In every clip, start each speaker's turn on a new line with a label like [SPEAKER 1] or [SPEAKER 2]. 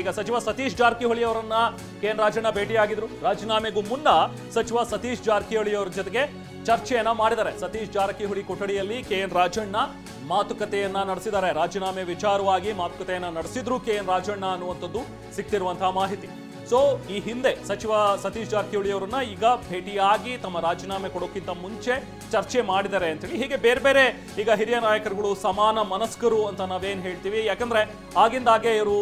[SPEAKER 1] ಈಗ ಸಚಿವ ಸತೀಶ್ ಜಾರಕಿಹೊಳಿ ಅವರನ್ನ ಕೆಎನ್ ರಾಜಣ್ಣ ಭೇಟಿಯಾಗಿದ್ರು. ರಾಜೀನಾಮೆಗೂ ಮುನ್ನ ಸಚಿವ ಸತೀಶ್ ಜಾರಕಿಹೊಳಿ ಅವರ ಜೊತೆಗೆ ಚರ್ಚೆಯನ್ನ ಮಾಡಿದ್ದಾರೆ. ಸತೀಶ್ ಜಾರಕಿಹೊಳಿ ಕೊಠಡಿಯಲ್ಲಿ ಕೆಎನ್ ರಾಜಣ್ಣ ಮಾತುಕತೆಯನ್ನ ನಡೆಸಿದ್ದಾರೆ. ರಾಜೀನಾಮೆ ವಿಚಾರವಾಗಿ ಮಾತುಕತೆಯನ್ನ ನಡೆಸಿದ್ರು ಕೆಎನ್ ರಾಜಣ್ಣ ಅನ್ನುವಂಥದ್ದು ಸಿಗ್ತಿರುವಂತಹ ಮಾಹಿತಿ. ಸೊ ಈ ಹಿಂದೆ ಸಚಿವ ಸತೀಶ್ ಜಾರಕಿಹೊಳಿ ಅವರನ್ನ ಈಗ ಭೇಟಿಯಾಗಿ ತಮ್ಮ ರಾಜೀನಾಮೆ ಕೊಡೋಕ್ಕಿಂತ ಮುಂಚೆ ಚರ್ಚೆ ಮಾಡಿದ್ದಾರೆ ಅಂತೇಳಿ ಹೀಗೆ ಬೇರೆ ಬೇರೆ ಈಗ ಹಿರಿಯ ನಾಯಕರುಗಳು ಸಮಾನ ಮನಸ್ಕರು ಅಂತ ನಾವೇನ್ ಹೇಳ್ತೀವಿ. ಯಾಕಂದ್ರೆ ಆಗಿಂದಾಗೆ ಇವರು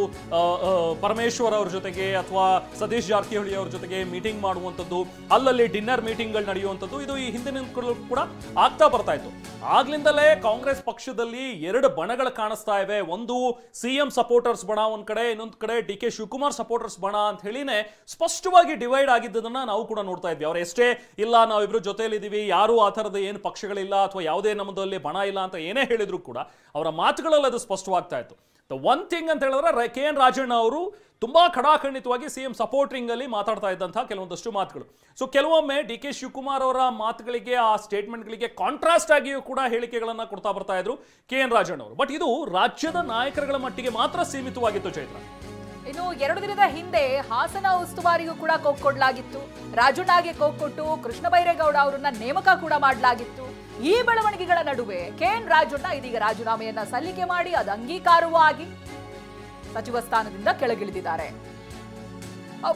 [SPEAKER 1] ಪರಮೇಶ್ವರ್ ಅವ್ರ ಜೊತೆಗೆ ಅಥವಾ ಸತೀಶ್ ಜಾರಕಿಹೊಳಿ ಅವ್ರ ಜೊತೆಗೆ ಮೀಟಿಂಗ್ ಮಾಡುವಂಥದ್ದು, ಅಲ್ಲಲ್ಲಿ ಡಿನ್ನರ್ ಮೀಟಿಂಗ್ಗಳು ನಡೆಯುವಂಥದ್ದು ಇದು ಈ ಹಿಂದಿನ ಕೂಡ ಆಗ್ತಾ ಬರ್ತಾ ಇತ್ತು. ಆಗ್ಲಿಂದಲೇ ಕಾಂಗ್ರೆಸ್ ಪಕ್ಷದಲ್ಲಿ ಎರಡು ಬಣಗಳು ಕಾಣಿಸ್ತಾ ಇವೆ. ಒಂದು ಸಿಎಂ ಸಪೋರ್ಟರ್ಸ್ ಬಣ ಒಂದ್ ಕಡೆ, ಇನ್ನೊಂದು ಕಡೆ ಡಿ.ಕೆ. ಶಿವಕುಮಾರ್ ಸಪೋರ್ಟರ್ಸ್ ಬಣ ಅಂತ ಹೇಳಿನೇ ಸ್ಪಷ್ಟವಾಗಿ ಡಿವೈಡ್ ಆಗಿದ್ದನ್ನ ನಾವು ಕೂಡ ನೋಡ್ತಾ ಇದ್ವಿ. ಅವ್ರು ಎಷ್ಟೇ ಇಲ್ಲ ನಾವಿಬ್ರು ಜೊತೆಯಲ್ಲಿ ಇದೀವಿ, ಯಾರು ಆ ಥರದ ಏನು ಪಕ್ಷಗಳಿಲ್ಲ ಅಥವಾ ಯಾವುದೇ ನಮ್ಮದಲ್ಲಿ ಬಣ ಇಲ್ಲ ಅಂತ ಏನೇ ಹೇಳಿದ್ರು ಕೂಡ ಅವರ ಮಾತುಗಳಲ್ಲಿ ಅದು ಸ್ಪಷ್ಟವಾಗ್ತಾ ಇತ್ತು. ಒನ್ ಥಿಂಗ್ ಅಂತ ಹೇಳಿದ್ರೆ ಕೆಎನ್ ರಾಜಣ್ಣ ಅವರು ತುಂಬಾ ಖಡಾಖಂಡಿತವಾಗಿ ಸಿಎಂ ಸಪೋರ್ಟಿಂಗ್ ಅಲ್ಲಿ ಮಾತಾಡ್ತಾ ಇದ್ದಂತಹ ಕೆಲವೊಂದಷ್ಟು ಮಾತುಗಳು. ಸೊ ಕೆಲವೊಮ್ಮೆ ಡಿ.ಕೆ. ಶಿವಕುಮಾರ್ ಅವರ ಮಾತುಗಳಿಗೆ ಆ ಸ್ಟೇಟ್ಮೆಂಟ್ಗಳಿಗೆ ಕಾಂಟ್ರಾಸ್ಟ್ ಆಗಿಯೂ ಕೂಡ ಹೇಳಿಕೆಗಳನ್ನ ಕೊಡ್ತಾ ಬರ್ತಾ ಇದ್ರು ಕೆಎನ್ ರಾಜಣ್ಣ ಅವರು. ಬಟ್ ಇದು ರಾಜ್ಯದ ನಾಯಕರುಗಳ ಮಟ್ಟಿಗೆ ಮಾತ್ರ ಸೀಮಿತವಾಗಿತ್ತು ಚೈತ್ರ.
[SPEAKER 2] ಇನ್ನು 2 ದಿನದ ಹಿಂದೆ ಹಾಸನ ಉಸ್ತುವಾರಿಗೂ ಕೂಡ ಕೊಡಲಾಗಿತ್ತು. ರಾಜಣ್ಣಗೆ ಕೊಟ್ಟು ಕೃಷ್ಣ ಬೈರೇಗೌಡ ಅವರನ್ನ ನೇಮಕ ಕೂಡ ಮಾಡಲಾಗಿತ್ತು. ಈ ಬೆಳವಣಿಗೆಗಳ ನಡುವೆ ಕೆಎನ್ ರಾಜಣ್ಣ ಇದೀಗ ರಾಜೀನಾಮೆಯನ್ನ ಸಲ್ಲಿಕೆ ಮಾಡಿ ಅದು ಅಂಗೀಕಾರವಾಗಿ ಸಚಿವ ಸ್ಥಾನದಿಂದ ಕೆಳಗಿಳಿದಿದ್ದಾರೆ.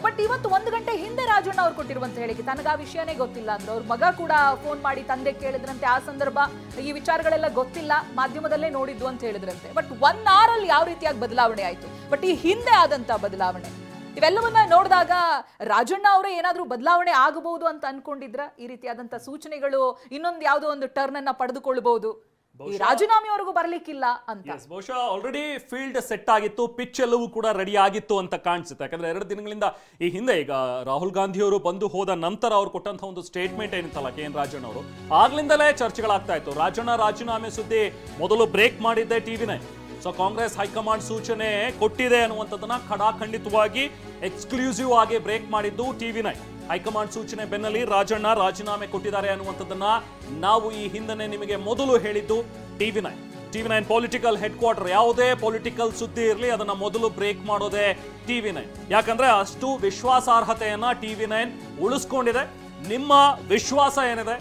[SPEAKER 2] ಬಟ್ ಇವತ್ತು 1 ಗಂಟೆ ಹಿಂದೆ ರಾಜಣ್ಣ ಅವ್ರು ಕೊಟ್ಟಿರುವಂತ ಹೇಳಿಕೆ ತನಗ ಆ ವಿಷಯನೇ ಗೊತ್ತಿಲ್ಲ ಅಂದ್ರೆ ಅವ್ರ ಮಗ ಕೂಡ ಫೋನ್ ಮಾಡಿ ತಂದೆ ಕೇಳಿದ್ರಂತೆ. ಆ ಸಂದರ್ಭ ಈ ವಿಚಾರಗಳೆಲ್ಲ ಗೊತ್ತಿಲ್ಲ, ಮಾಧ್ಯಮದಲ್ಲೇ ನೋಡಿದ್ದು ಅಂತ ಹೇಳಿದ್ರಂತೆ. ಬಟ್ 1 hour ಅಲ್ಲಿ ಯಾವ ರೀತಿಯಾಗಿ ಬದಲಾವಣೆ ಆಯ್ತು, ಬಟ್ ಈ ಹಿಂದೆ ಆದಂತ ಬದಲಾವಣೆ ಇವೆಲ್ಲವನ್ನ ನೋಡಿದಾಗ ರಾಜಣ್ಣ ಅವರೇ ಏನಾದ್ರೂ ಬದಲಾವಣೆ ಆಗಬಹುದು ಅಂತ ಅನ್ಕೊಂಡಿದ್ರ? ಈ ರೀತಿಯಾದಂತ ಸೂಚನೆಗಳು ಇನ್ನೊಂದು ಯಾವುದೋ ಒಂದು ಟರ್ನ್ ಅನ್ನ ಪಡೆದುಕೊಳ್ಳಬಹುದು, ಈ ರಾಜೀನಾಮೆವರೆಗೂ ಬರ್ಲಿಕ್ಕಿಲ್ಲ ಅಂತ.
[SPEAKER 1] ಬಹುಶಃ ಆಲ್ರೆಡಿ ಫೀಲ್ಡ್ ಸೆಟ್ ಆಗಿತ್ತು, ಪಿಚ್ ಎಲ್ಲವೂ ಕೂಡ ರೆಡಿ ಆಗಿತ್ತು ಅಂತ ಕಾಣಿಸುತ್ತೆ. ಯಾಕಂದ್ರೆ 2 ದಿನಗಳಿಂದ ಈ ಹಿಂದೆ ಈಗ ರಾಹುಲ್ ಗಾಂಧಿ ಅವರು ಬಂದು ಹೋದ ನಂತರ ಅವ್ರು ಕೊಟ್ಟಂತ ಒಂದು ಸ್ಟೇಟ್ಮೆಂಟ್ ಏನಿತ್ತಲ್ಲ ಕೆಎನ್ ರಾಜಣ್ಣ ಅವರು, ಆಗ್ಲಿಂದಲೇ ಚರ್ಚೆಗಳಾಗ್ತಾ ಇತ್ತು. ರಾಜಣ್ಣ ರಾಜೀನಾಮೆ ಸುದ್ದಿ ಮೊದಲು ಬ್ರೇಕ್ ಮಾಡಿದ್ದೆ ಟಿವಿ9. ಸೊ ಕಾಂಗ್ರೆಸ್ ಹೈಕಮಾಂಡ್ ಸೂಚನೆ ಕೊಟ್ಟಿದೆ ಅನ್ನುವಂಥದ್ದನ್ನ ಖಡಾಖಂಡಿತವಾಗಿ ಎಕ್ಸ್ಕ್ಲೂಸಿವ್ ಆಗಿ ಬ್ರೇಕ್ ಮಾಡಿದ್ದು ಟಿವಿ9. ಹೈಕಮಾಂಡ್ ಸೂಚನೆ ಬೆನ್ನಲ್ಲಿ ರಾಜಣ್ಣ ರಾಜೀನಾಮೆ ಕೊಟ್ಟಿದ್ದಾರೆ ಅನ್ನುವಂಥದ್ದನ್ನ ನಾವು ಈ ಹಿಂದೆ ನಿಮಗೆ ಮೊದಲು ಹೇಳಿದ್ದು ಟಿವಿ9 ಪೊಲಿಟಿಕಲ್ ಹೆಡ್ ಕ್ವಾರ್ಟರ್. ಯಾವುದೇ ಪೊಲಿಟಿಕಲ್ ಸುದ್ದಿ ಇರಲಿ ಅದನ್ನ ಮೊದಲು ಬ್ರೇಕ್ ಮಾಡೋದೇ ಟಿವಿ9. ಯಾಕಂದ್ರೆ ಅಷ್ಟು ವಿಶ್ವಾಸಾರ್ಹತೆಯನ್ನ ಟಿವಿ9 ಉಳಿಸ್ಕೊಂಡಿದೆ. ನಿಮ್ಮ ವಿಶ್ವಾಸ ಏನಿದೆ,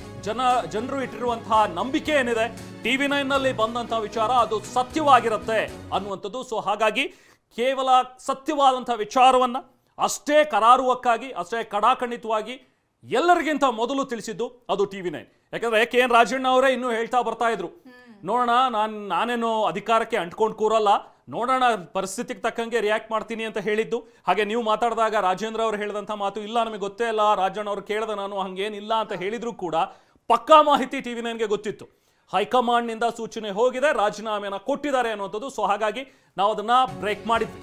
[SPEAKER 1] ಜನರು ಇಟ್ಟಿರುವಂತಹ ನಂಬಿಕೆ ಏನಿದೆ, ಟಿವಿ9 ನಲ್ಲಿ ಬಂದಂತಹ ವಿಚಾರ ಅದು ಸತ್ಯವಾಗಿರುತ್ತೆ ಅನ್ನುವಂಥದ್ದು. ಸೊ ಹಾಗಾಗಿ ಕೇವಲ ಸತ್ಯವಾದಂತಹ ವಿಚಾರವನ್ನ ಅಷ್ಟೇ ಕರಾರುವಕ್ಕಾಗಿ, ಅಷ್ಟೇ ಕಡಾಖಂಡಿತವಾಗಿ ಎಲ್ಲರಿಗಿಂತ ಮೊದಲು ತಿಳಿಸಿದ್ದು ಅದು ಟಿವಿ9. ಯಾಕಂದ್ರೆ ಕೆಎನ್ ರಾಜಣ್ಣ ಅವರೇ ಇನ್ನೂ ಹೇಳ್ತಾ ಬರ್ತಾ ಇದ್ರು, ನೋಡೋಣ ನಾನೇನು ಅಧಿಕಾರಕ್ಕೆ ಅಂಟ್ಕೊಂಡು ಕೂರಲ್ಲ, ನೋಡೋಣ ಪರಿಸ್ಥಿತಿಗೆ ತಕ್ಕಂಗೆ ರಿಯಾಕ್ಟ್ ಮಾಡ್ತೀನಿ ಅಂತ ಹೇಳಿದ್ದು. ಹಾಗೆ ನೀವು ಮಾತಾಡಿದಾಗ ರಾಜೇಂದ್ರ ಅವರು ಹೇಳಿದಂಥ ಮಾತು, ಇಲ್ಲ ನಮಗೆ ಗೊತ್ತೇ ಇಲ್ಲ, ರಾಜಣ್ಣ ಅವರು ಕೇಳಿದ ನಾನು ಹಂಗೇನಿಲ್ಲ ಅಂತ ಹೇಳಿದ್ರು ಕೂಡ ಪಕ್ಕಾ ಮಾಹಿತಿ ಟಿವಿ9ಗೆ ಗೊತ್ತಿತ್ತು. ಹೈಕಮಾಂಡ್ ನಿಂದ ಸೂಚನೆ ಹೋಗಿದೆ, ರಾಜೀನಾಮೆಯನ್ನ ಕೊಟ್ಟಿದ್ದಾರೆ ಅನ್ನುವಂಥದ್ದು. ಸೊ ಹಾಗಾಗಿ ನಾವು ಅದನ್ನ ಬ್ರೇಕ್ ಮಾಡಿದ್ವಿ.